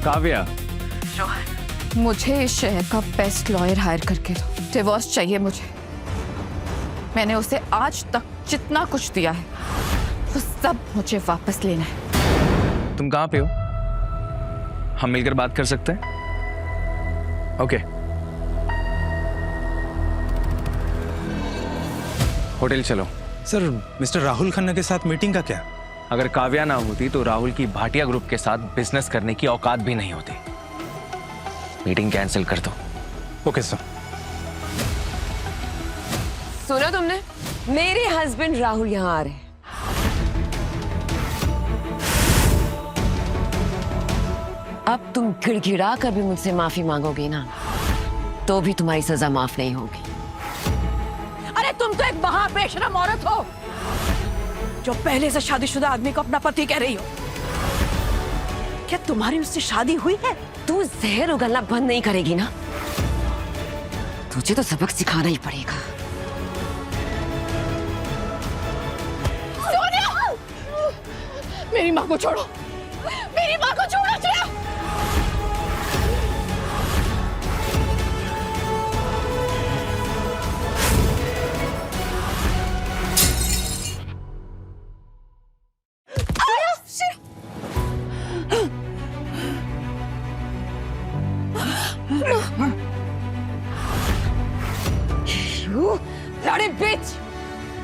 काव्या, मुझे इस शहर का बेस्ट लॉयर हायर करके दो। डिवोर्स चाहिए मुझे। मैंने उसे आज तक जितना कुछ दिया है वो सब मुझे वापस लेना है। तुम कहाँ पे हो? हम मिलकर बात कर सकते हैं? ओके। होटल चलो। सर, मिस्टर राहुल खन्ना के साथ मीटिंग का क्या? अगर काव्या ना होती तो राहुल की भाटिया ग्रुप के साथ बिजनेस करने की औकात भी नहीं होती। मीटिंग कैंसिल कर दो। Okay sir. सुना तुमने? मेरे हस्बैंड राहुल यहाँ आ रहे हैं। अब तुम गिड़गिड़ा कर भी मुझसे माफी मांगोगी ना, तो भी तुम्हारी सजा माफ नहीं होगी। अरे तुम तो एक महाबेशरम औरत हो जो पहले से शादीशुदा आदमी को अपना पति कह रही हो। क्या तुम्हारी उससे शादी हुई है? तू जहर उगलना बंद नहीं करेगी ना, तुझे तो सबक सिखाना ही पड़ेगा। सोनिया! मेरी माँ को छोड़ो, मेरी माँ को छोड़ो। लड़े बिच,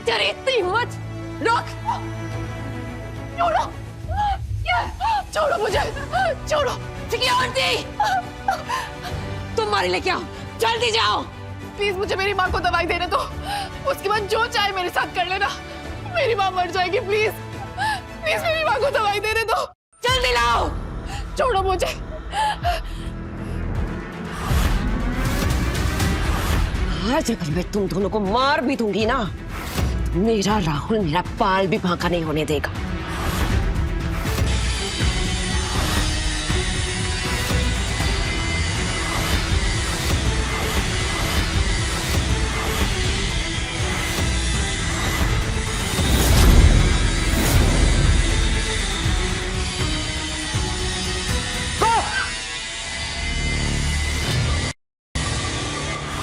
तेरी इतनी हिम्मत! रोक! छोड़ो, छोड़ो मुझे, छोड़ो। सिक्योरिटी, तुम मारे लेके आओ, जल्दी जाओ। प्लीज मुझे मेरी माँ को दवाई देने दो, उसके बाद जो चाहे मेरे साथ कर लेना। मेरी माँ मर जाएगी। प्लीज प्लीज मेरी माँ को दवाई देने दो। जल्दी लाओ। छोड़ो मुझे। आज अगर मैं तुम दोनों को मार भी दूंगी ना, मेरा राहुल मेरा बाल भी बांका नहीं होने देगा।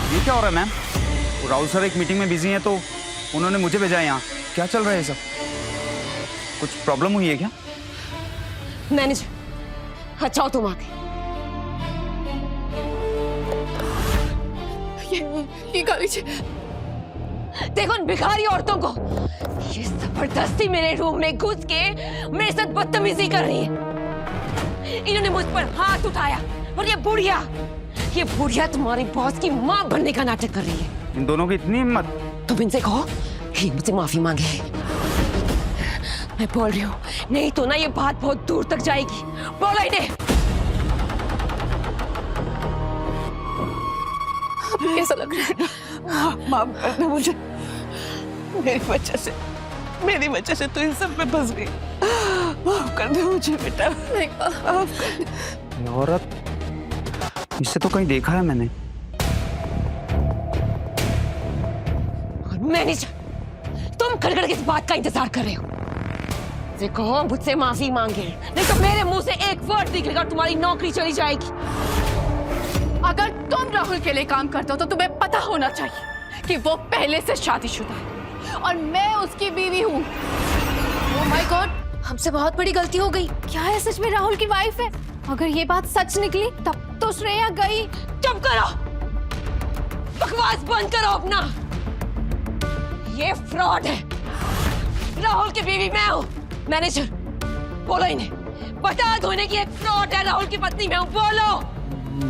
ये क्या हो रहा है मैम? राहुल सर एक मीटिंग में बिजी हैं तो उन्होंने मुझे भेजा है यहाँ। क्या चल रहा है सब? कुछ प्रॉब्लम हुई है क्या? मैनेजर, अच्छा हो तुम आ गए। ये गाली देखो उन भिखारी औरतों को, ये जबरदस्ती मेरे रूम में घुस के मेरे साथ बदतमीजी कर रही है। इन्होंने मुझ पर हाथ उठाया और ये बुढ़िया तुम्हारी बॉस की माँ बनने का नाटक कर रही है। इन दोनों की इतनी हिम्मत! तुम इनसे कहो कि मुझसे माफी मांगे। मैं बोल रही हूँ, नहीं तो ना ये बात बहुत दूर तक जाएगी। बोलो इन्हें। कैसा लग रहा है? माफ कर दो मुझे, मेरी वजह से तू इन सब में फंस गई। माफ कर दो मुझे बेटा, माफ कर दो। ये औरत, इससे तो कहीं देखा है मैंने। मैनेजर, तुम खड़खड़ किस बात का इंतजार कर रहे हो? कहो मुझसे माफी मांगे, नहीं तो मेरे मुंह से एक वर्ड निकलेगा और तुम्हारी नौकरी चली जाएगी। अगर तुम राहुल के लिए काम करते हो तो तुम्हें पता होना चाहिए कि वो पहले से शादीशुदा है और मैं उसकी बीवी हूँ। ओह माय गॉड, हमसे बहुत बड़ी गलती हो गई। क्या है सच में राहुल की वाइफ है? अगर ये बात सच निकली तब तो श्रेया गई। चुप करो, बकवास बंद करो अपना। ये फ्रॉड है। राहुल की बीवी मैं हूँ। मैनेजर, बोलो इन्हें, बता दो इन्हें कि एक फ्रॉड है, राहुल की पत्नी मैं हूँ। बोलो।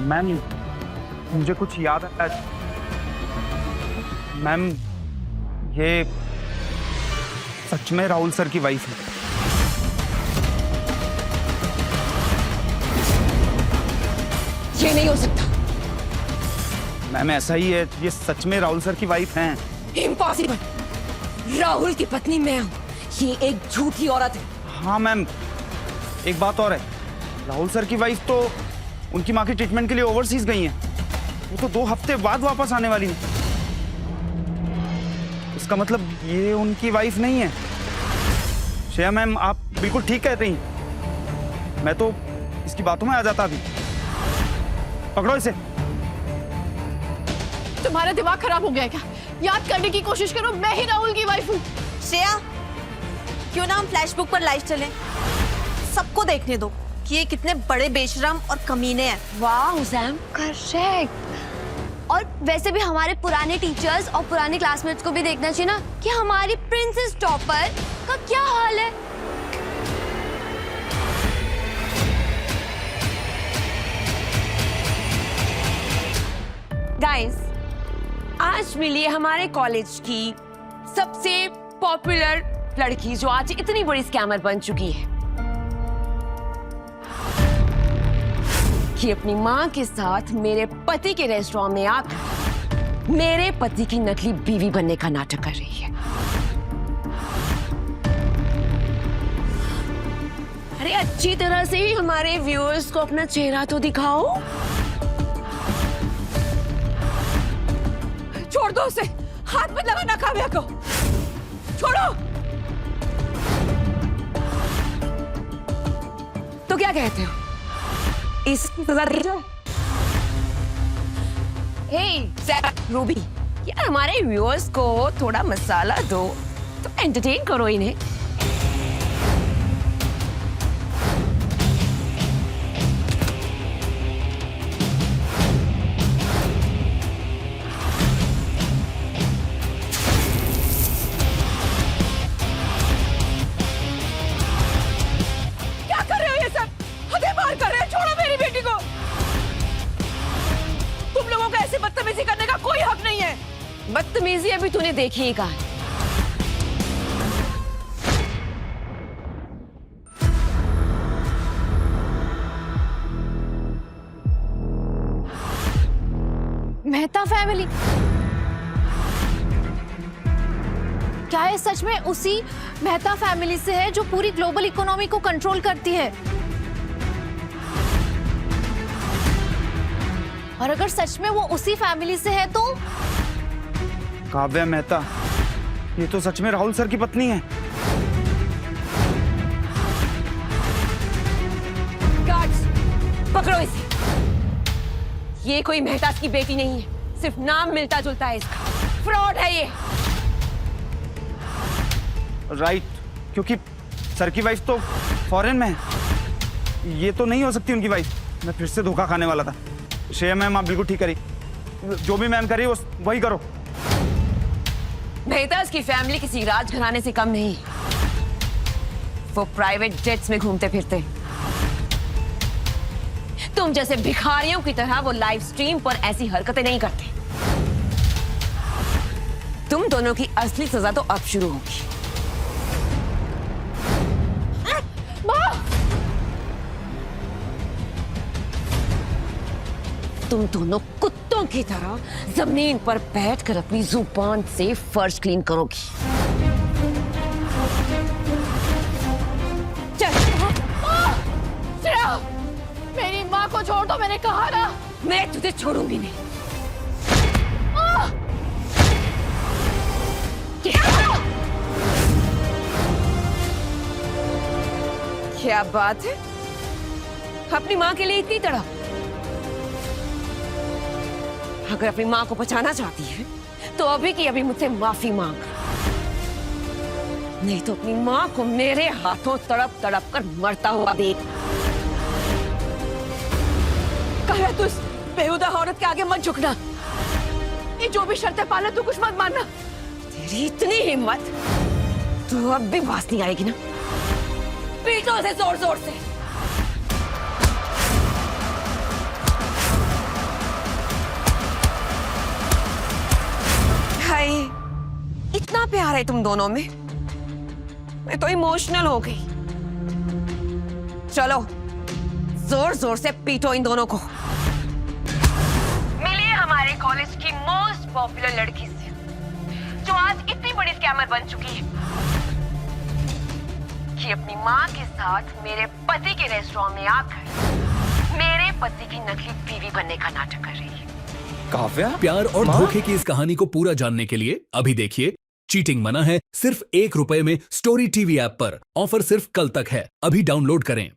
मैम, मुझे कुछ याद आया। मैम, ये सच में राहुल सर की वाइफ है। ये नहीं हो सकता। मैम, ऐसा ही है, ये सच में राहुल सर की वाइफ हैं। इम्पॉसिबल। राहुल की पत्नी मैं हूँ, ये एक झूठी औरत है। हाँ मैम, एक बात और है, राहुल सर की वाइफ तो उनकी माँ के ट्रीटमेंट के लिए ओवरसीज गई हैं। वो तो 2 हफ्ते बाद वापस आने वाली है। इसका मतलब ये उनकी वाइफ नहीं है। श्रेया मैम, आप बिल्कुल ठीक कह रही हैं। मैं तो इसकी बातों में आ जाता अभी। पकड़ो इसे। तुम्हारा दिमाग खराब हो गया है क्या? याद करने की कोशिश करो, मैं ही राहुल की वाइफ हूँ। श्रेया, क्यों ना हम फ्लैशबुक पर लाइव चलें? सबको देखने दो कि ये कितने बड़े बेशरम और कमीने हैं। वाह हुसैन, करेक्ट। और वैसे भी हमारे पुराने टीचर्स और पुराने क्लासमेट्स को भी देखना चाहिए ना कि हमारी प्रिंसेस टॉपर का क्या हाल है। गाइस, आज मिली है हमारे कॉलेज की सबसे पॉपुलर लड़की जो आज इतनी बड़ी स्कैमर बन चुकी है कि अपनी माँ के साथ मेरे पति के रेस्टोरेंट में आकर मेरे पति की नकली बीवी बनने का नाटक कर रही है। अरे अच्छी तरह से ही हमारे व्यूअर्स को अपना चेहरा तो दिखाओ। छोड़ दो उसे, हाथ मत लगाना काव्या को, छोड़ो। तो क्या कहते हो, इस रूबी, यार हमारे व्यूअर्स को थोड़ा मसाला दो तो एंटरटेन करो इन्हें। क्या कर रहे हो ये सब? हदें पार कर रहे हो, छोड़ो मेरी बेटी को। तुम लोगों को ऐसे बदतमीजी करने का कोई हक नहीं है। बदतमीजी अभी तूने देखी ही कहा। मेहता फैमिली, क्या ये सच में उसी मेहता फैमिली से है जो पूरी ग्लोबल इकोनॉमी को कंट्रोल करती है? और अगर सच में वो उसी फैमिली से है तो? काव्या मेहता, ये तो सच में राहुल सर की पत्नी है। गार्ड्स, पकड़ो इसे। ये कोई मेहता की बेटी नहीं है, सिर्फ नाम मिलता जुलता है इसका। फ्रॉड है ये। राइट, क्योंकि सर की वाइफ तो फॉरेन में है। ये तो नहीं हो सकती उनकी वाइफ। मैं फिर से धोखा खाने वाला था। श्रेया मैम, आप बिल्कुल ठीक करी, जो भी मैम करी वही करो। मेहताज की फैमिली किसी राजघराने से कम नहीं। वो प्राइवेट जेट्स में घूमते फिरते। तुम जैसे भिखारियों की तरह वो लाइव स्ट्रीम पर ऐसी हरकतें नहीं करते। तुम दोनों की असली सजा तो अब शुरू होगी। तुम दोनों कुत्तों की तरह जमीन पर बैठकर अपनी जुबान से फर्श क्लीन करोगी। चल। श्रेया, मेरी माँ को छोड़ दो, मैंने कहा ना। मैं तुझे छोड़ूंगी नहीं। क्या बात है, अपनी माँ के लिए इतनी तड़प? अगर अपनी माँ को बचाना चाहती है तो अभी की अभी मुझसे माफी मांग, नहीं तो अपनी माँ को मेरे हाथों तड़प तड़प कर मरता हुआ देख। कहे तू इस बेहुदा औरत के आगे मत झुकना। ये जो भी शर्तें पाले तू कुछ मत मानना। तेरी इतनी हिम्मत, तो अब भी बात नहीं आएगी ना? पीटो से जोर जोर से। भाई, इतना प्यार है तुम दोनों में, मैं तो इमोशनल हो गई। चलो जोर जोर से पीटो इन दोनों को। मिलिए हमारे कॉलेज की मोस्ट पॉपुलर लड़की से जो आज इतनी बड़ी स्कैमर बन चुकी है कि अपनी माँ के साथ मेरे पति के रेस्टोरेंट में आकर मेरे पति की नकली बीवी बनने का नाटक कर रही है। काव्या, प्यार और धोखे की इस कहानी को पूरा जानने के लिए अभी देखिए चीटिंग मना है सिर्फ ₹1 में स्टोरी टीवी ऐप पर। ऑफर सिर्फ कल तक है, अभी डाउनलोड करें।